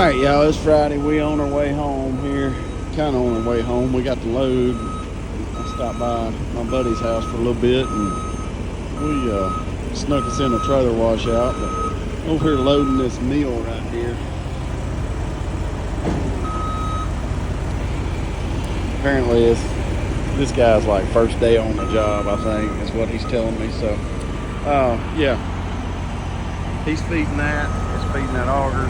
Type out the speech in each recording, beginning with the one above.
Alright, y'all, it's Friday. We on our way home here. Kind of on our way home. We got the load. I stopped by my buddy's house for a little bit and we snuck us in a trailer washout. But over here loading this meal right here. Apparently this guy's like first day on the job, I think, is what he's telling me. So, yeah. He's feeding that. He's feeding that auger.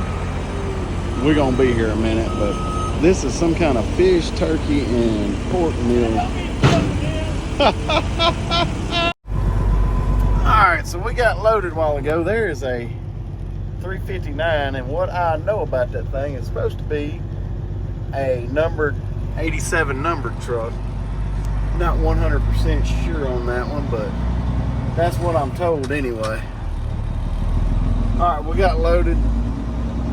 We're gonna be here a minute, but this is some kind of fish, turkey, and pork meal. Alright, so we got loaded a while ago. There is a 359, and what I know about that thing is supposed to be a numbered 87 numbered truck. Not 100% sure on that one, but that's what I'm told anyway. Alright, we got loaded.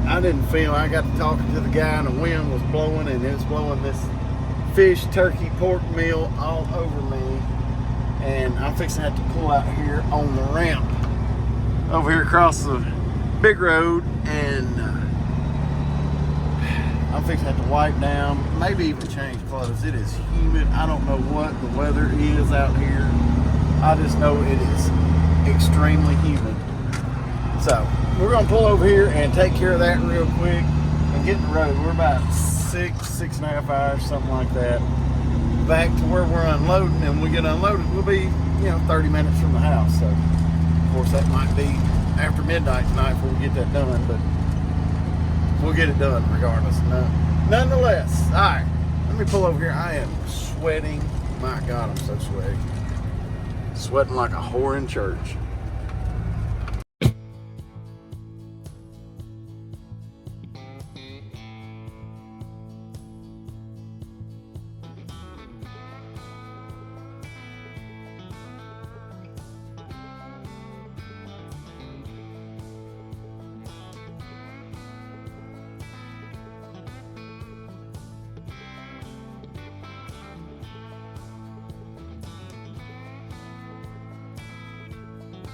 I didn't feel, I got to talking to the guy and the wind was blowing and it was blowing this fish, turkey, pork meal all over me. And I'm fixing to have to pull out here on the ramp over here across the big road, and I'm fixing to have to wipe down, maybe even change clothes. It is humid. I don't know what the weather is out here. I just know it is extremely humid. So we're gonna pull over here and take care of that real quick and get in the road. We're about 6.5 hours, something like that, back to where we're unloading. And when we get unloaded, we'll be, 30 minutes from the house. So of course that might be after midnight tonight before we get that done, but we'll get it done regardless. Nonetheless, all right, let me pull over here. I am sweating. My God, I'm so sweaty. Sweating like a whore in church. Alright, so we got loaded while ago. There is a 359, and what I know about that thing is supposed to be a numbered 87 numbered truck. Not 100% sure on that one, but that's what I'm told anyway. Alright, we got loaded. I didn't feel, I got to talking to the guy and the wind was blowing and it was blowing this fish, turkey, pork meal all over me. And I'm fixing to have to pull out here on the ramp over here across the big road, and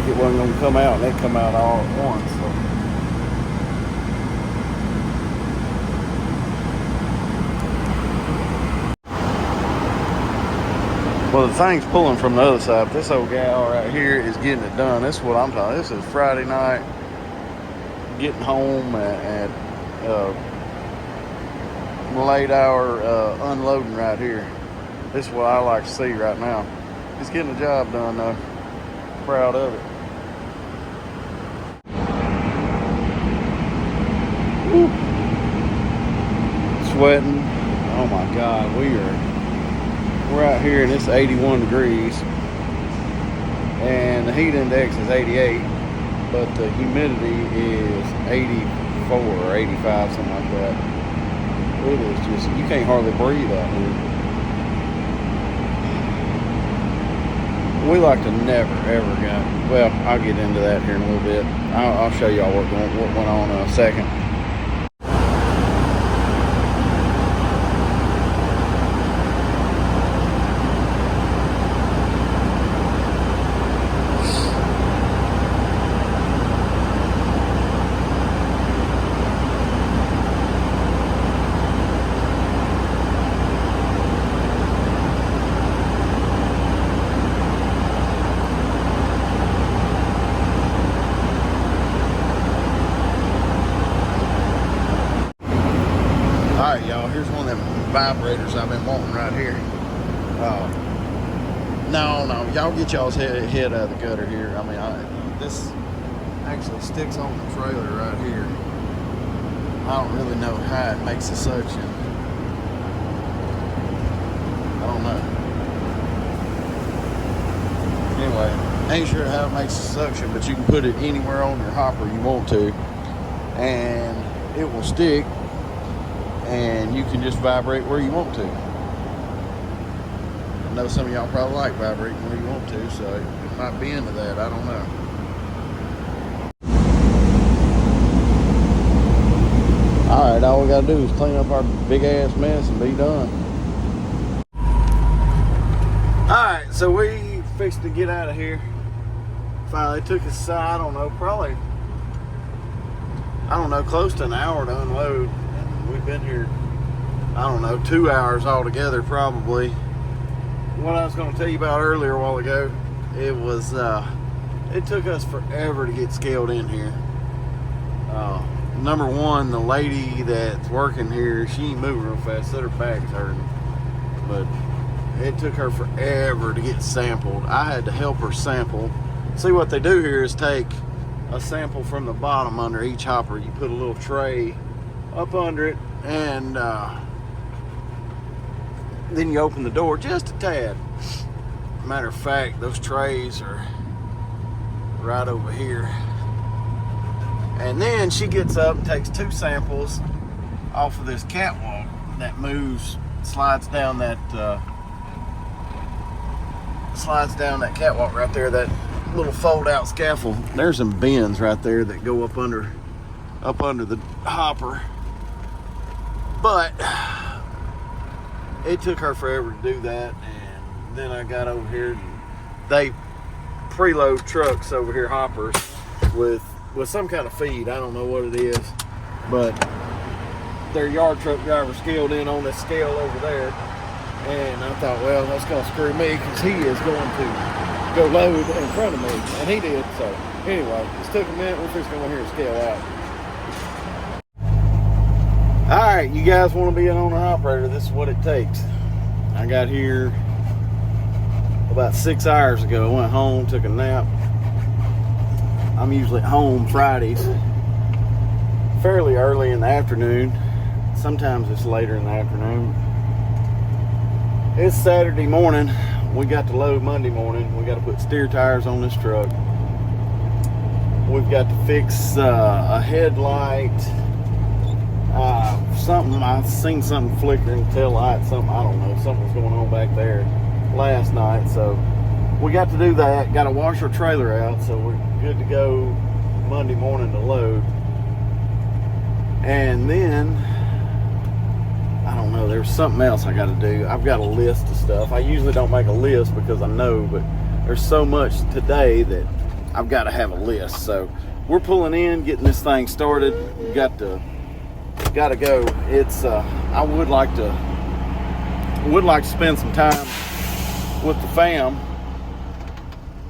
think it wasn't going to come out, and it come out all at once. So. Well, the thing's pulling from the other side. This old gal right here is getting it done. This is what I'm talking. This is Friday night, getting home at late hour unloading right here. This is what I like to see right now. He's getting the job done though. Proud of it. Woo. Sweating. Oh my God, we're out here and it's 81 degrees and the heat index is 88, but the humidity is 84 or 85, something like that. It is just, you can't hardly breathe out here. We like to never ever go. Well, I'll get into that here in a little bit. I'll show y'all what went on in a second. Alright, y'all, here's one of them vibrators I've been wanting right here. No, y'all get y'all's head out of the gutter here. I mean, this actually sticks on the trailer right here. I don't really know how it makes the suction. I don't know. Anyway, ain't sure how it makes the suction, but you can put it anywhere on your hopper you want to, and it will stick. And you can just vibrate where you want to. I know some of y'all probably like vibrating where you want to, so it might be into that, I don't know. Alright, all we gotta do is clean up our big ass mess and be done. Alright, so we fixed to get out of here. Finally took us, I don't know, probably, close to an hour to unload. We've been here, I don't know, 2 hours altogether probably. What I was going to tell you about earlier a while ago, it took us forever to get scaled in here. Number one, the lady that's working here, she ain't moving real fast, so her back's hurting. But it took her forever to get sampled. I had to help her sample. See, what they do here is take a sample from the bottom under each hopper. You put a little tray up under it, and then you open the door just a tad. Matter of fact, those trays are right over here. And then she gets up and takes 2 samples off of this catwalk that moves, slides down that catwalk right there, that little fold-out scaffold. There's some bins right there that go up under the hopper. But it took her forever to do that, and then I got over here. They preload trucks over here, hoppers, with some kind of feed. I don't know what it is, but their yard truck driver scaled in on this scale over there, and I thought, well, that's gonna screw me because he is going to go load in front of me, and he did. So anyway, it took a minute. We're just going here and scale out. Alright, you guys want to be an owner operator, this is what it takes. I got here about 6 hours ago. I went home, took a nap. I'm usually at home Fridays fairly early in the afternoon. Sometimes it's later in the afternoon. It's Saturday morning. We got to load Monday morning. We got to put steer tires on this truck. We've got to fix a headlight. I've seen something flickering, tail light, something, I don't know, something's going on back there last night. So we got to do that, got to wash our trailer out, so we're good to go Monday morning to load. And then, I don't know, there's something else I got to do. I've got a list of stuff. I usually don't make a list because I know, but there's so much today that I've got to have a list. So we're pulling in, getting this thing started. We got to go. It's I would like to spend some time with the fam,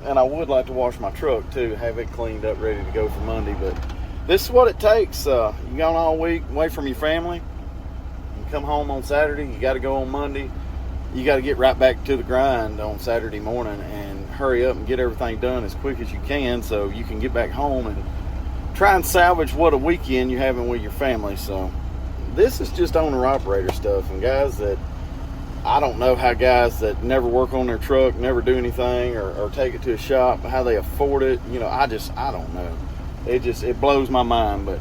and I would like to wash my truck too, have it cleaned up, ready to go for Monday. But this is what it takes. You gone all week away from your family. You come home on Saturday. You got to go on Monday. You got to get right back to the grind on Saturday morning and hurry up and get everything done as quick as you can, so you can get back home and try and salvage what a weekend you're having with your family. So this is just owner-operator stuff. And guys that, I don't know how guys that never work on their truck, never do anything or take it to a shop, how they afford it. You know, I don't know. It blows my mind. But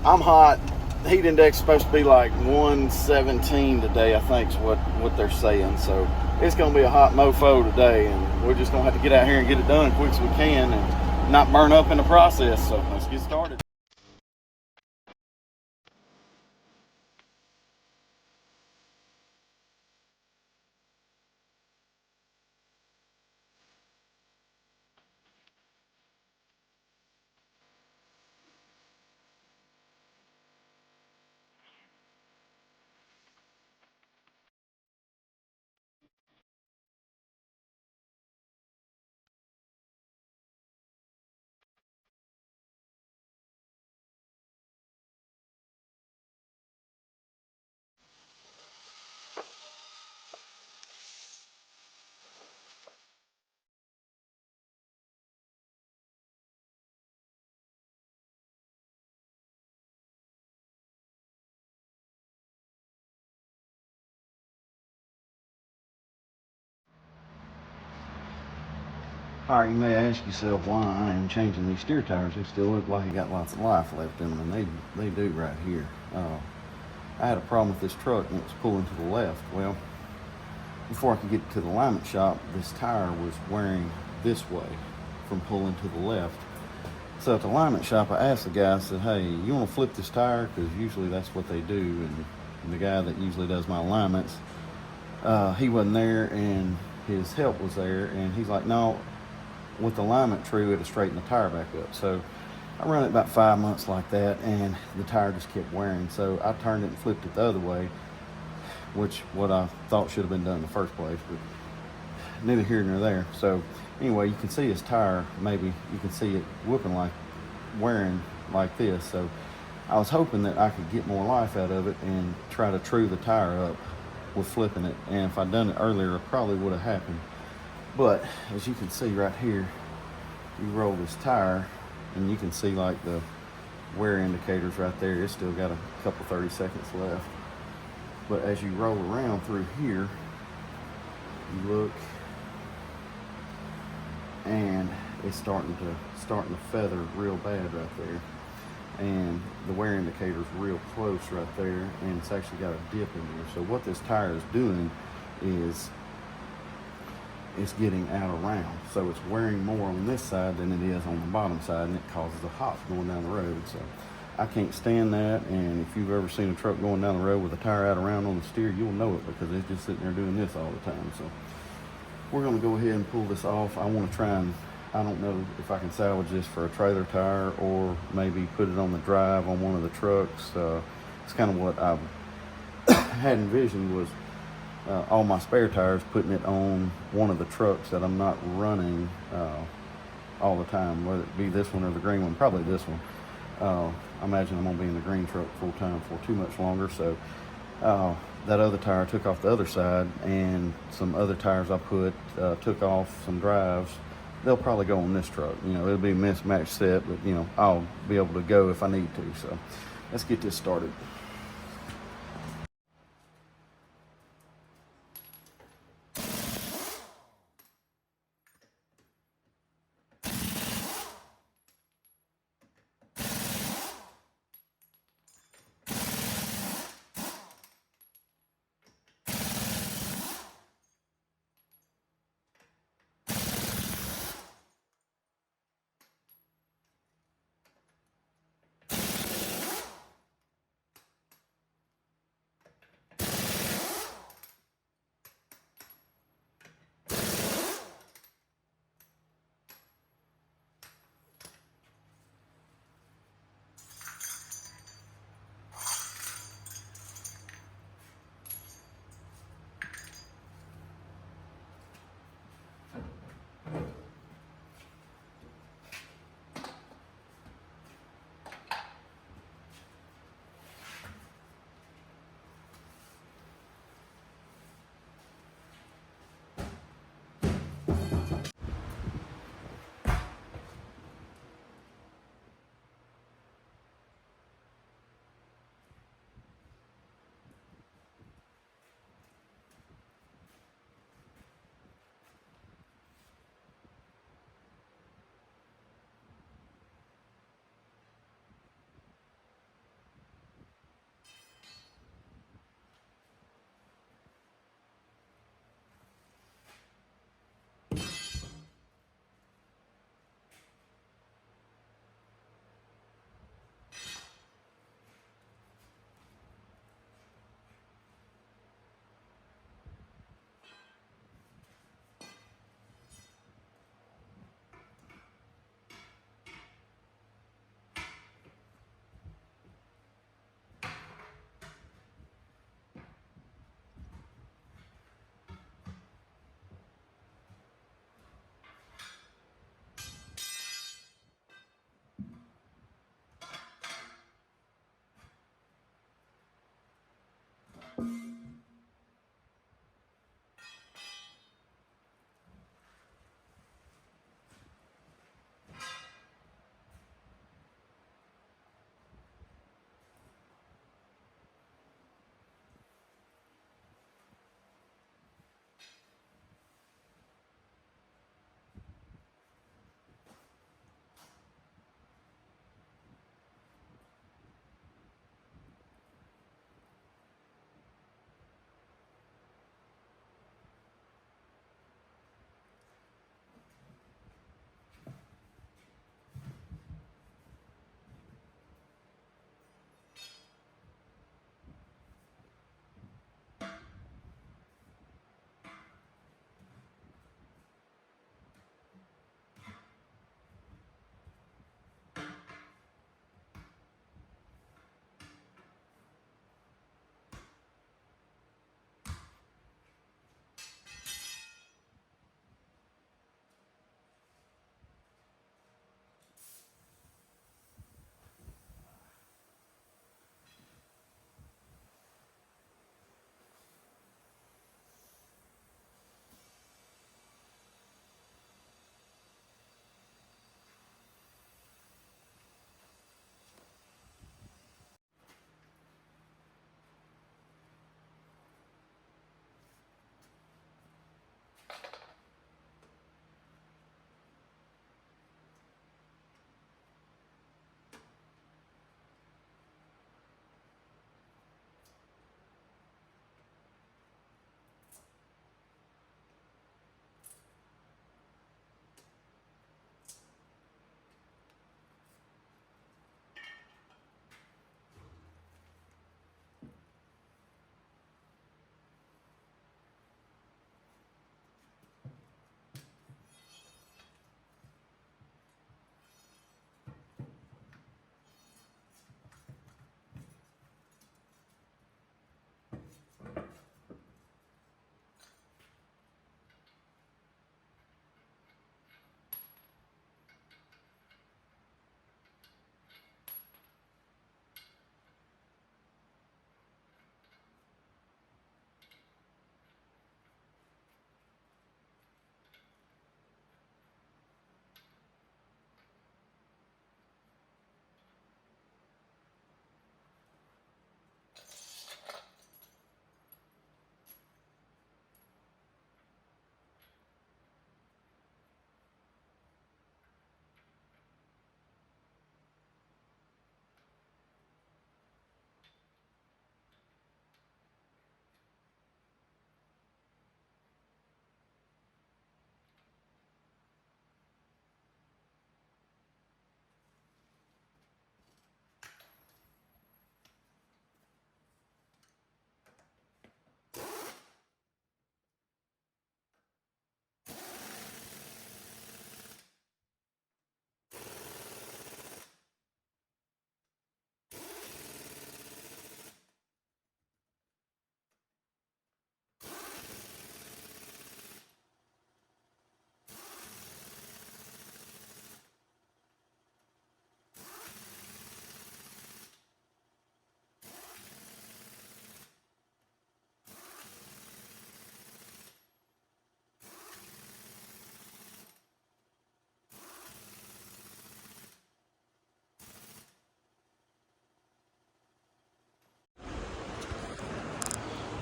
I'm hot. Heat index is supposed to be like 117 today, I think is what they're saying. So it's going to be a hot mofo today, and we're just going to have to get out here and get it done as quick as we can and not burn up in the process. So let's get started. All right, you may ask yourself why I am changing these steer tires. They still look like they got lots of life left in them, and they do right here. I had a problem with this truck and it was pulling to the left. Well, before I could get to the alignment shop, this tire was wearing this way from pulling to the left. So at the alignment shop, I asked the guy, I said, hey, you want to flip this tire? Because usually that's what they do. And the guy that usually does my alignments, he wasn't there, and his help was there. And he's like, no, with the alignment true, it'll straighten the tire back up. So I run it about 5 months like that, and the tire just kept wearing. So I turned it and flipped it the other way, which what I thought should have been done in the first place, but neither here nor there. So anyway, you can see his tire, maybe you can see it whooping, like wearing like this. So I was hoping that I could get more life out of it and try to true the tire up with flipping it. And if I'd done it earlier, it probably would have happened. But as you can see right here, you roll this tire and you can see like the wear indicators right there. It's still got a couple 30 seconds left. But as you roll around through here, you look, and it's starting to feather real bad right there. And the wear indicator's real close right there, and it's actually got a dip in there. So what this tire is doing is it's getting out around. So it's wearing more on this side than it is on the bottom side, and it causes a hop going down the road. So I can't stand that. And if you've ever seen a truck going down the road with a tire out around on the steer, you'll know it, because it's just sitting there doing this all the time. So we're going to go ahead and pull this off. I want to try and, I don't know if I can salvage this for a trailer tire or maybe put it on the drive on one of the trucks. It's kind of what I had envisioned, was all my spare tires, putting it on one of the trucks that I'm not running all the time, whether it be this one or the green one. Probably this one. I imagine I'm going to be in the green truck full time for too much longer. So that other tire took off the other side, and some other tires I put took off some drives. They'll probably go on this truck. You know, it'll be a mismatched set, but you know, I'll be able to go if I need to. So let's get this started.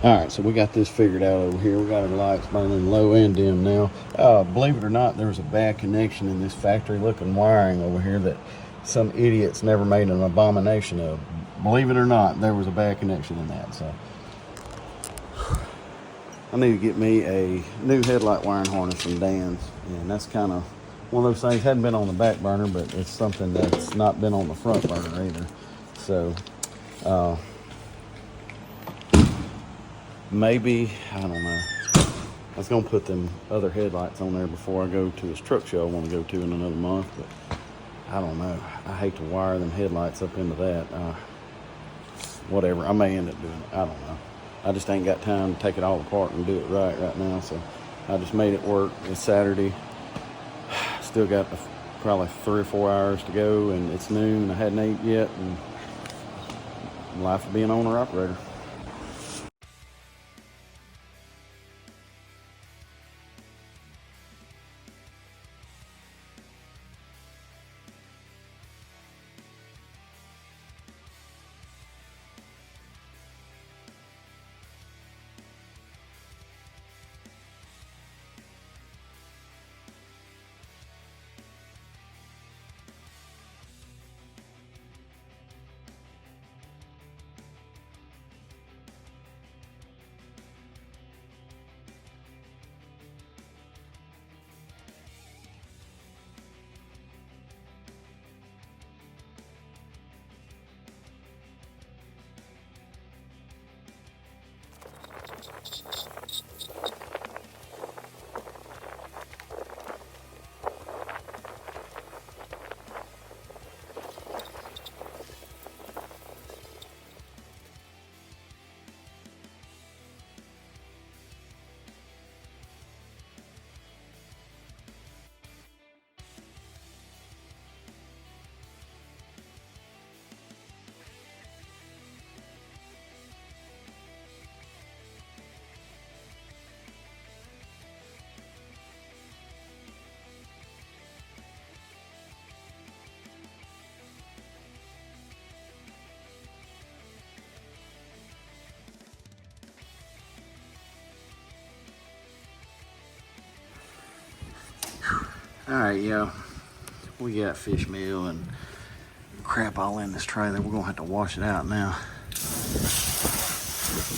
All right, so we got this figured out over here. We got our lights burning low and dim now. Believe it or not, there's a bad connection in this factory-looking wiring over here that some idiots never made an abomination of. Believe it or not, there was a bad connection in that. So I need to get me a new headlight wiring harness from Dan's, and that's kind of one of those things. Hadn't been on the back burner, but it's something that's not been on the front burner either. So maybe, I don't know. I was gonna put them other headlights on there before I go to this truck show I want to go to in another month, but I don't know. I hate to wire them headlights up into that. Whatever, I may end up doing it. I don't know. I just ain't got time to take it all apart and do it right now, so I just made it work. It's Saturday. Still got probably 3 or 4 hours to go, and it's noon. I hadn't ate yet, and life of being an owner-operator. All right, y'all. We got fish meal and crap all in this trailer. We're gonna have to wash it out now.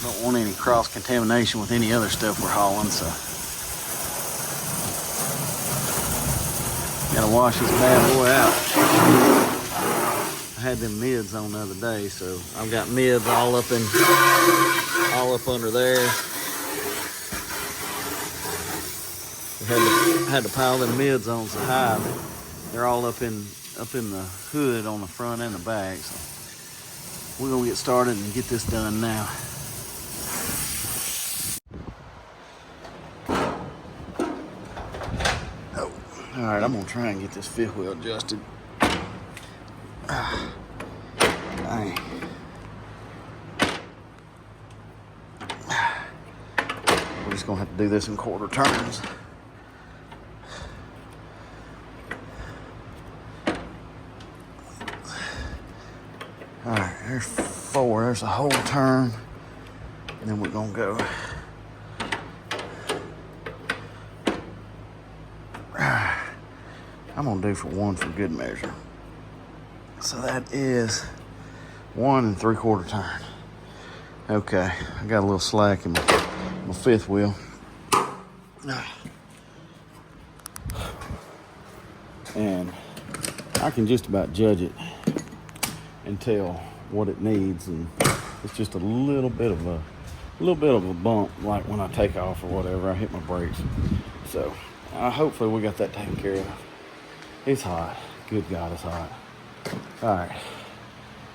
Don't want any cross contamination with any other stuff we're hauling, so gotta wash this bad boy out. I had them mids on the other day, so I've got mids all up under there. Had to pile them mids on so high. They're all up in the hood on the front and the back. So we're gonna get started and get this done now. Oh, all right. I'm gonna try and get this fifth wheel adjusted. Dang. We're just gonna have to do this in quarter turns. All right, there's 4. There's a whole turn, and then we're gonna go. I'm gonna do for 1 for good measure. So that is 1 3/4 turn. Okay, I got a little slack in my fifth wheel. And I can just about judge it and tell what it needs, and it's just a little bit of a bump, like when I take off or whatever, I hit my brakes. So hopefully we got that taken care of. It's hot. Good God, it's hot. All right,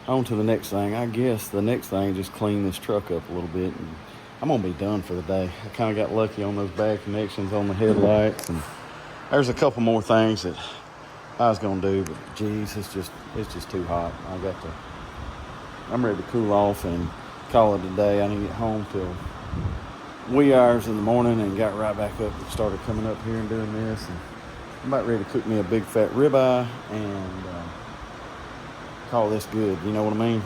on to the next thing. I guess the next thing, just clean this truck up a little bit, and I'm gonna be done for the day. I kind of got lucky on those bad connections on the headlights, and there's a couple more things that I was gonna do, but geez, it's just too hot. I'm ready to cool off and call it a day. I didn't get home till wee hours in the morning and got right back up and started coming up here and doing this. And I'm about ready to cook me a big fat ribeye and call this good. You know what I mean?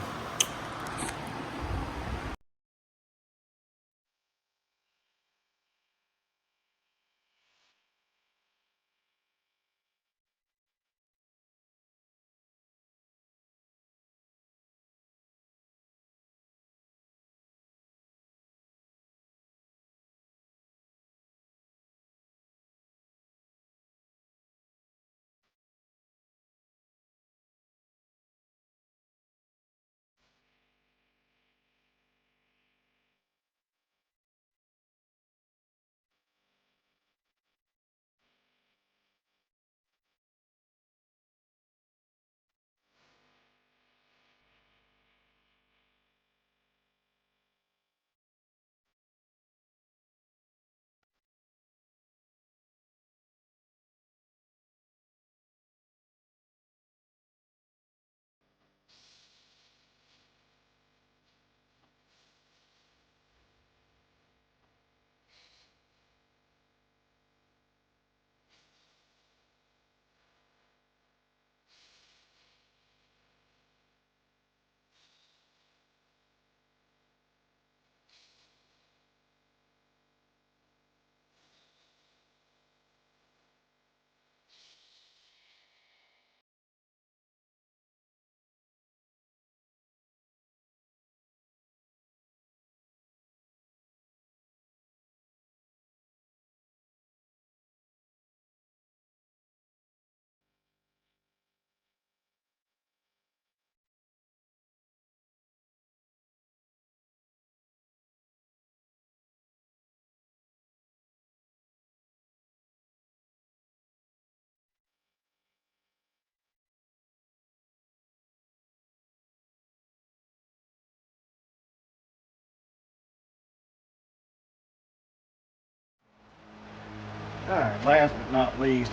Alright, last but not least,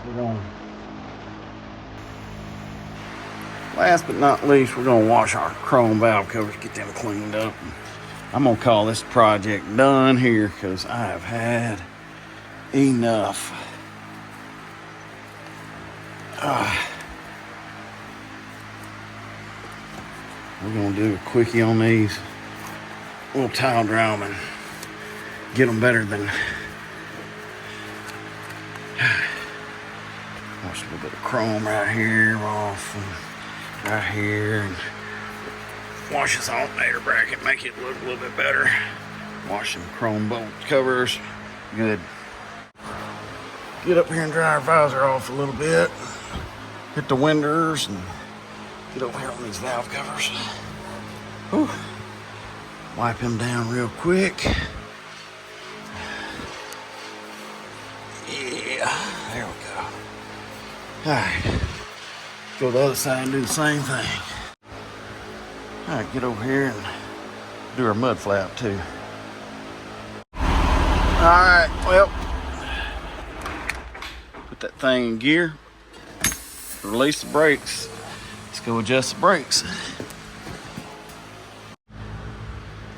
we're gonna wash our chrome valve covers, get them cleaned up. I'm gonna call this project done here because I have had enough. We're gonna do a quickie on these. We'll tile dry them and get them better than. Wash a little bit of chrome right here off, and right here, and wash this alternator bracket, make it look a little bit better. Wash some chrome bolt covers. Good. Get up here and dry our visor off a little bit. Hit the winders and get over here on these valve covers. Whew. Wipe him down real quick. Yeah, there we go. Alright, go to the other side and do the same thing. Alright, get over here and do our mud flap too. Alright, well, put that thing in gear, release the brakes. Let's go adjust the brakes.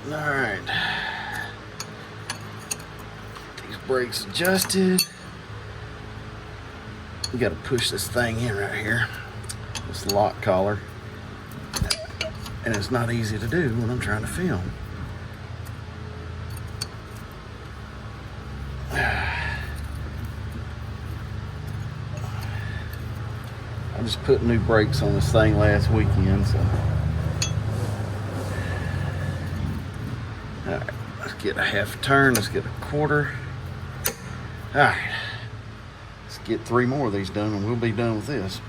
Alright, these brakes adjusted. We got to push this thing in right here, this lock collar, and it's not easy to do when I'm trying to film. I just put new brakes on this thing last weekend, so. All right, let's get a half turn, let's get a quarter. All right. Get 3 more of these done and we'll be done with this.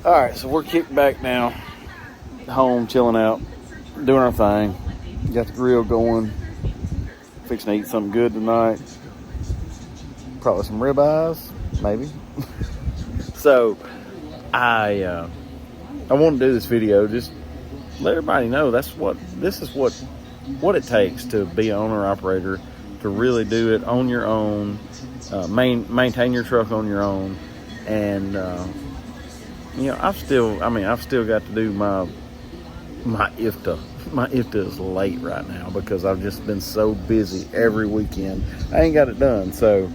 All right, so we're kicked back now, home, chilling out, doing our thing. Got the grill going. Fixing to eat something good tonight. Probably some ribeyes, maybe. So, I want to do this video. Just let everybody know this is what it takes to be an owner operator, to really do it on your own, maintain your truck on your own, and I've still got to do my IFTA. My IFTA is late right now because I've just been so busy every weekend. I ain't got it done. So,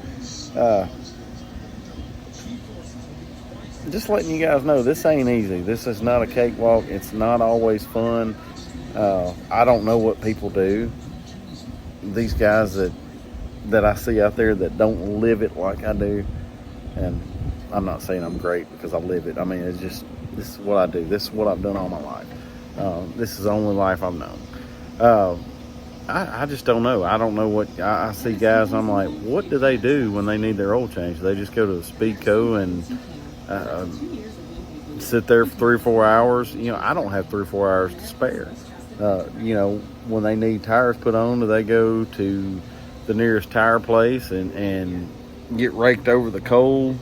just letting you guys know, this ain't easy. This is not a cakewalk. It's not always fun. I don't know what people do. These guys that I see out there that don't live it like I do, and I'm not saying I'm great because I live it. I mean, this is what I do. This is what I've done all my life. This is the only life I've known. I just don't know. I don't know what I see guys. I'm like, what do they do when they need their oil change? They just go to the Speedco and sit there for 3 or 4 hours. I don't have 3 or 4 hours to spare. You know, when they need tires put on, do they go to the nearest tire place and get raked over the coal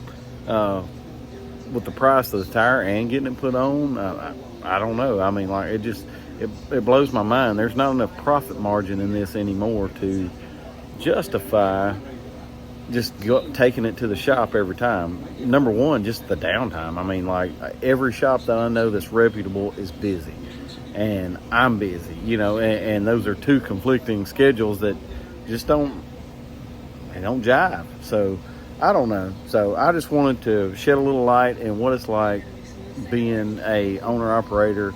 with the price of the tire and getting it put on? I don't know. I mean, like, it blows my mind. There's not enough profit margin in this anymore to justify just taking it to the shop every time. Number one, just the downtime. I mean, like, every shop that I know that's reputable is busy, and I'm busy, you know, and those are two conflicting schedules that just don't jive. So I don't know. So I just wanted to shed a little light in what it's like being a owner operator.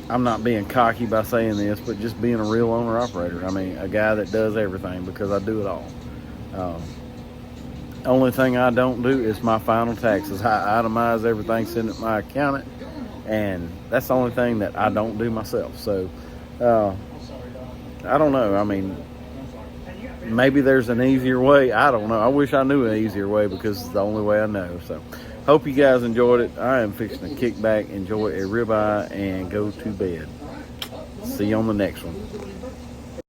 I'm not being cocky by saying this, but just being a real owner operator. I mean, a guy that does everything, because I do it all. Only thing I don't do is my final taxes. I itemize everything, send it to my accountant, and that's the only thing that I don't do myself. So I don't know. I mean, maybe there's an easier way. I don't know. I wish I knew an easier way, because it's the only way I know. So hope you guys enjoyed it. I am fixing to kick back, enjoy a ribeye, and go to bed. See you on the next one.